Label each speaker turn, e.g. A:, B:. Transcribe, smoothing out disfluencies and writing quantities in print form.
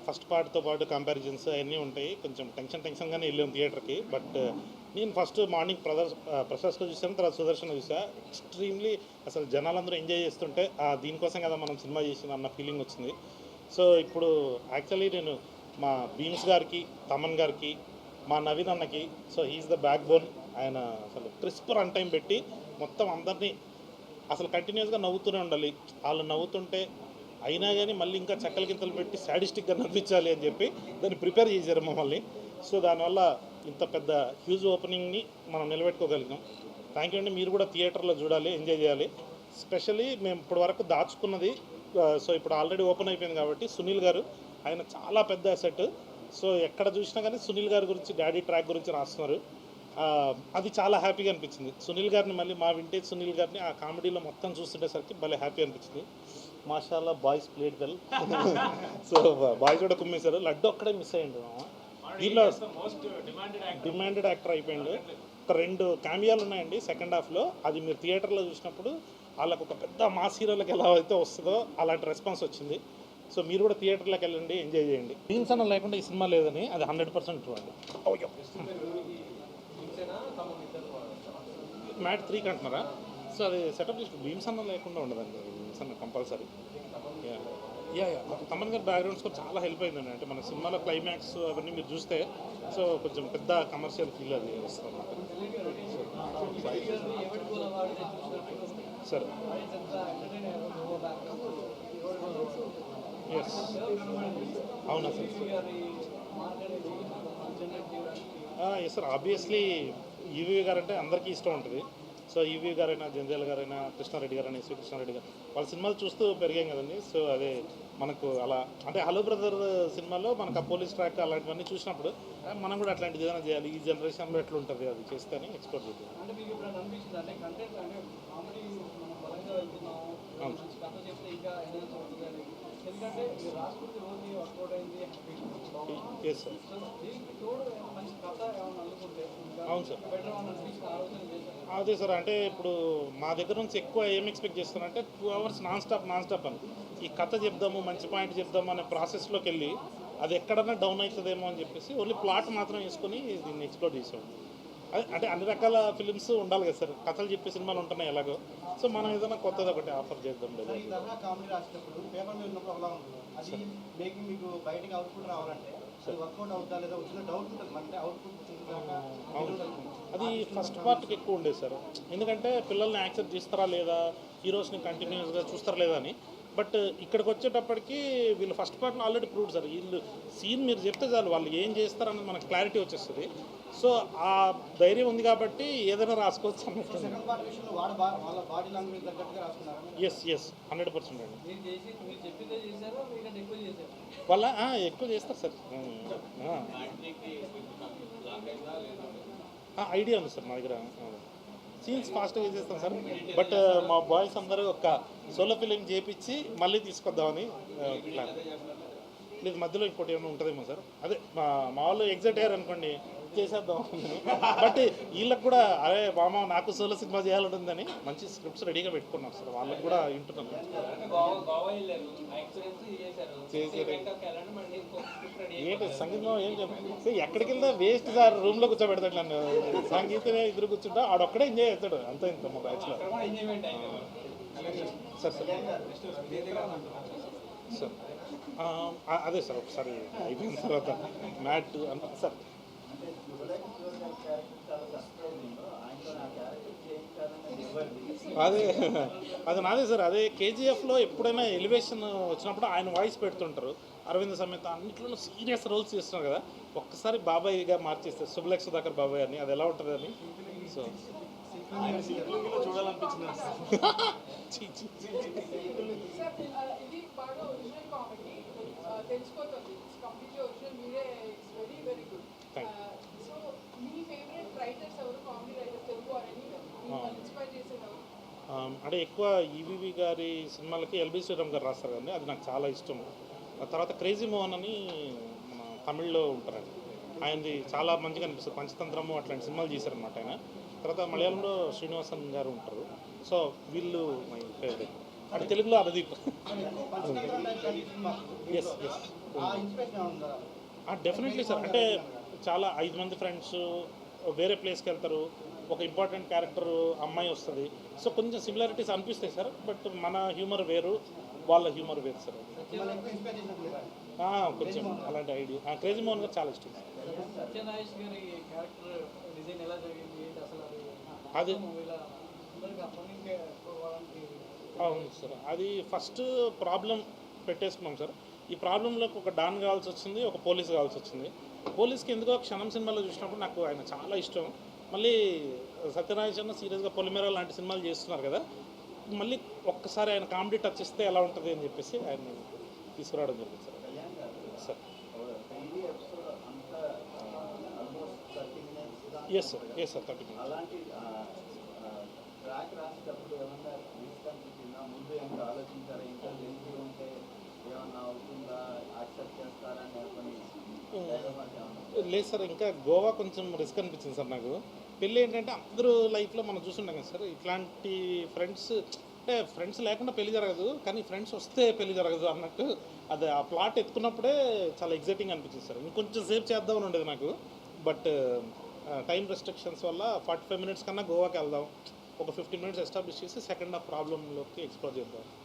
A: First పార్ట్తో పాటు comparisons అవన్నీ ఉంటాయి. కొంచెం టెన్షన్గానే వెళ్ళాం థియేటర్కి. బట్ నేను ఫస్ట్ మార్నింగ్ ప్రసాస్లో చూసాను, తర్వాత సుదర్శన్ చూసా. ఎక్స్ట్రీమ్లీ అసలు జనాలందరూ ఎంజాయ్ చేస్తుంటే దీనికోసం కదా మనం సినిమా చేసింది అన్న ఫీలింగ్ వచ్చింది. సో ఇప్పుడు యాక్చువల్లీ నేను మా భీమ్స్ గారికి, తమన్ గారికి, మా నవీన్ అన్నకి, so he is the backbone. ఆయన అసలు క్రిస్ప్ రన్ టైం పెట్టి మొత్తం అందరినీ అసలు కంటిన్యూస్గా నవ్వుతూనే ఉండాలి. వాళ్ళు నవ్వుతుంటే అయినా కానీ మళ్ళీ ఇంకా చక్కల గింతలు పెట్టి సాడిస్టిక్గా నవ్వించాలి అని చెప్పి దాన్ని ప్రిపేర్ చేశారు మమ్మల్ని. సో దానివల్ల ఇంత పెద్ద హ్యూజ్ ఓపెనింగ్ని మనం నిలబెట్టుకోగలిగాం. థ్యాంక్ యూ అండి. మీరు కూడా థియేటర్లో చూడాలి, ఎంజాయ్ చేయాలి. స్పెషల్లీ మేము ఇప్పటి వరకు దాచుకున్నది, సో ఇప్పుడు ఆల్రెడీ ఓపెన్ అయిపోయింది కాబట్టి సునీల్ గారు ఆయన చాలా పెద్ద అసెట్. సో ఎక్కడ చూసినా కానీ సునీల్ గారి గురించి, డాడీ ట్రాక్ గురించి రాస్తున్నారు. అది చాలా హ్యాపీగా అనిపించింది. సునీల్ గారిని మళ్ళీ మా వింటేజ్ సునీల్ గారిని ఆ కామెడీలో మొత్తం చూస్తుండేసరికి భలే హ్యాపీ అనిపించింది. మాషాల్లా boys played well. So boys కూడా కుమ్మేశారు. లడ్డు ఒక్కడే మిస్ అయ్యిండు. దీనిలో డిమాండెడ్ యాక్టర్ అయిపోయిండు. ఒక 2 క్యామియాలు ఉన్నాయండి సెకండ్ హాఫ్లో. అది మీరు థియేటర్లో చూసినప్పుడు వాళ్ళకు ఒక పెద్ద మాస్ హీరోలకు ఎలా అయితే వస్తుందో అలాంటి రెస్పాన్స్ వచ్చింది. సో మీరు కూడా థియేటర్లోకి వెళ్ళండి, ఎంజాయ్ చేయండి. భీమ్స్ అన్న లేకుండా ఈ సినిమా లేదని అది 100% ట్రూ అండి. మ్యాట్ 3 అంటున్నారా? సో అది సెటప్ చేసి భీమ్స్ అన్న లేకుండా ఉండదండి. భీమ్స్ అన్న కంపల్సరీ. యా తమన్ గారి బ్యాక్గ్రౌండ్ స్కోర్ చాలా హెల్ప్ అయిందండి. అంటే మన సినిమాలో క్లైమాక్స్ అవన్నీ మీరు చూస్తే సో కొంచెం పెద్ద కమర్షియల్ ఫీల్ అది వస్తుంది అన్నమాట. సార్ ఎస్ అవునా sir? Yes sir. Obviously E V గారు అంటే అందరికీ ఇష్టం ఉంటుంది. సో ఈవీ గారైనా, జంధ్యాల గారైనా, కృష్ణారెడ్డి గారైనా, శ్రీ కృష్ణారెడ్డి గారు వాళ్ళ సినిమాలు చూస్తూ పెరిగాం కదండి. సో అదే మనకు అలా అంటే హలో బ్రదర్ సినిమాలో మనకు ఆ పోలీస్ ట్రాక్ అలాంటివన్నీ చూసినప్పుడు మనం కూడా అట్లాంటిది ఏదైనా చేయాలి, ఈ జనరేషన్లో ఎట్లా ఉంటుంది అది చేస్తే అని ఎక్స్ప్లోర్ చేద్దాం. Yes sir. అవును సార్. అదే సార్. అంటే ఇప్పుడు మా దగ్గర నుంచి ఎక్కువ ఏం ఎక్స్పెక్ట్ చేస్తానంటే 2 hours నాన్ స్టాప్ అని ఈ కథ చెప్దాము, మంచి పాయింట్ చెప్దాము అనే ప్రాసెస్లోకి వెళ్ళి అది ఎక్కడన్నా డౌన్ అవుతుందేమో అని చెప్పేసి ఓన్లీ ప్లాట్ మాత్రం వేసుకొని దీన్ని ఎక్స్ప్లోర్ చేసాం. అదే అంటే అన్ని రకాల ఫిలిమ్స్ ఉండాలి కదా సార్. కథలు చెప్పే సినిమాలు ఉంటున్నాయి ఎలాగో. సో మనం ఏదైనా కొత్తది ఒకటి ఆఫర్ చేద్దాం. లేదు అది ఫస్ట్ పార్ట్కి ఎక్కువ ఉండేది సార్. ఎందుకంటే పిల్లల్ని యాక్సెప్ట్ చేస్తారా లేదా, హీరోస్ని కంటిన్యూస్గా చూస్తారా లేదా అని. బట్ ఇక్కడికి వచ్చేటప్పటికి వీళ్ళు ఫస్ట్ పార్ట్లో ఆల్రెడీ ప్రూవ్డ్ సార్. వీళ్ళు సీన్ మీరు చెప్తే చాలు వాళ్ళు ఏం చేస్తారన్నది మనకు క్లారిటీ వచ్చేస్తుంది. సో ఆ ధైర్యం ఉంది కాబట్టి ఏదైనా రాసుకోవచ్చు అన్నట్టు. ఎస్ 100% అండి. వాళ్ళ ఎక్కువ చేస్తారు సార్. ఐడియా ఉంది సార్ మా దగ్గర. సీన్స్ ఫాస్ట్గా చేసేస్తాం సార్. బట్ మా బాయ్స్ అందరూ ఒక సోలో ఫిలిం చేయించి మళ్ళీ తీసుకొద్దామని ప్లాన్. లేదు మధ్యలో ఇంకోటి ఏమైనా ఉంటుందేమో సార్. అదే మా వాళ్ళు ఎగ్జైట్ అయ్యారు అనుకోండి, చేసేద్దాం. బట్ వీళ్ళకి కూడా అరే మామ నాకు సోలో సినిమా చేయాలంటుందని మంచి స్క్రిప్ట్స్ రెడీగా పెట్టుకున్నాం సార్. వాళ్ళకి కూడా వింటున్నాం. ఏంటి సంగీతం ఏం చెప్పి ఎక్కడికి వెళ్దా వేస్ట్ సార్. రూమ్లో కూర్చోబెడతాడు నన్ను. సంగీతమే ఇద్దరు కూర్చుంటా ఆడొక్కడే ఎంజాయ్ చేస్తాడు అంత ఇంత మా బ్యాచ్లో. సార్ సార్ అదే సార్ ఒకసారి అయిపోయిన తర్వాత మ్యాట్ అంత సార్. అది నాదే సార్. అదే కేజీఎఫ్లో ఎప్పుడైనా ఎలివేషన్ వచ్చినప్పుడు ఆయన వాయిస్ పెడుతుంటారు. అరవింద్ సమేత అన్నింటిలో సీరియస్ రోల్స్ చేస్తున్నారు కదా. ఒక్కసారి బాబాయ్గా మార్చేస్తారు, శుభలేఖ సుధాకర్ బాబాయ్ అని. అది ఎలా ఉంటుంది అని. సో చూడాలనిపించింది. అంటే ఎక్కువ ఈవీవి గారి సినిమాలకి ఎల్బీ శ్రీరామ్ గారు రాస్తారు కదండి, అది నాకు చాలా ఇష్టం. తర్వాత క్రేజీ మోహన్ అని మన తమిళ్లో ఉంటారండి, ఆయనది చాలా మంచిగా అనిపిస్తుంది. పంచతంత్రము అట్లాంటి సినిమాలు చేశారనమాట ఆయన. తర్వాత మలయాళంలో శ్రీనివాసన్ గారు ఉంటారు. సో వీళ్ళు మై ఫేవరెట్. అంటే తెలుగులో అరదీప్. Yes yes definitely sir. అంటే చాలా 5 మంది ఫ్రెండ్స్ వేరే ప్లేస్కి వెళ్తారు, ఒక ఇంపార్టెంట్ క్యారెక్టర్ అమ్మాయి వస్తుంది, సో కొంచెం సిమిలారిటీస్ అనిపిస్తాయి సార్. బట్ మన హ్యూమర్ వేరు, వాళ్ళ హ్యూమర్ వేరు సార్. కొంచెం అలాంటి ఐడియా క్రేజీ మోహన్ గారు చాలా ఇష్టం సార్.
B: సత్యనారాయణ గారి క్యారెక్టర్ డిజైన్ ఎలా జరిగింది ఏంటి అసలు
A: అది
B: మూవీలో అందరికి అప్పటికే పోవడానికి
A: అవును సార్. అది ఫస్ట్ ప్రాబ్లం పెట్టేసుకున్నాం సార్. ఈ ప్రాబ్లంలోకి ఒక డాన్ కావాల్సి వచ్చింది, ఒక పోలీస్ కావాల్సి వచ్చింది. పోలీస్కి ఎందుకో క్షణం సినిమాలో చూసినప్పుడు నాకు ఆయన చాలా ఇష్టం. మళ్ళీ సత్యనారాయణ సీరియస్గా పొలిమేర లాంటి సినిమాలు చేస్తున్నారు కదా, మళ్ళీ ఒక్కసారి ఆయన కామెడీ టచ్ ఇస్తే ఎలా ఉంటుంది అని చెప్పేసి ఆయన తీసుకురావడం జరిగింది sir. Sir yes sir, yes sir, 30 minutes.
C: అలాంటి ట్రాక్ రాసేటప్పుడు ఏమన్నా రిస్క్ అనిపించిందా? ముందు ఏమన్నా ఆలోచించారా? ఇంకా లెంతీ ఉంటే ఏమన్నా అవుతుందా, యాక్సెప్ట్ చేస్తారా అని అనుకుని
A: లేదు సార్, ఇంకా గోవా కొంచెం రిస్క్ అనిపించింది సార్ నాకు. పెళ్ళి ఏంటంటే అందరూ లైఫ్లో మనం చూస్తుంటాం కదా సార్, ఇట్లాంటి ఫ్రెండ్స్ అంటే ఫ్రెండ్స్ లేకుండా పెళ్లి జరగదు, కానీ ఫ్రెండ్స్ వస్తే పెళ్లి జరగదు అన్నట్టు అది ఆ ప్లాట్ ఎత్తుకున్నప్పుడే చాలా ఎగ్జైటింగ్ అనిపించింది సార్. ఇంకొంచెం సేపు చేద్దామని ఉండేది నాకు, బట్ టైం రెస్ట్రిక్షన్స్ వల్ల 45 minutes కన్నా గోవాకి వెళ్దాం, ఒక 15 minutes ఎస్టాబ్లిష్ చేసి సెకండ్ హాఫ్ ప్రాబ్లంలోకి ఎక్స్ప్లోర్ చేద్దాం.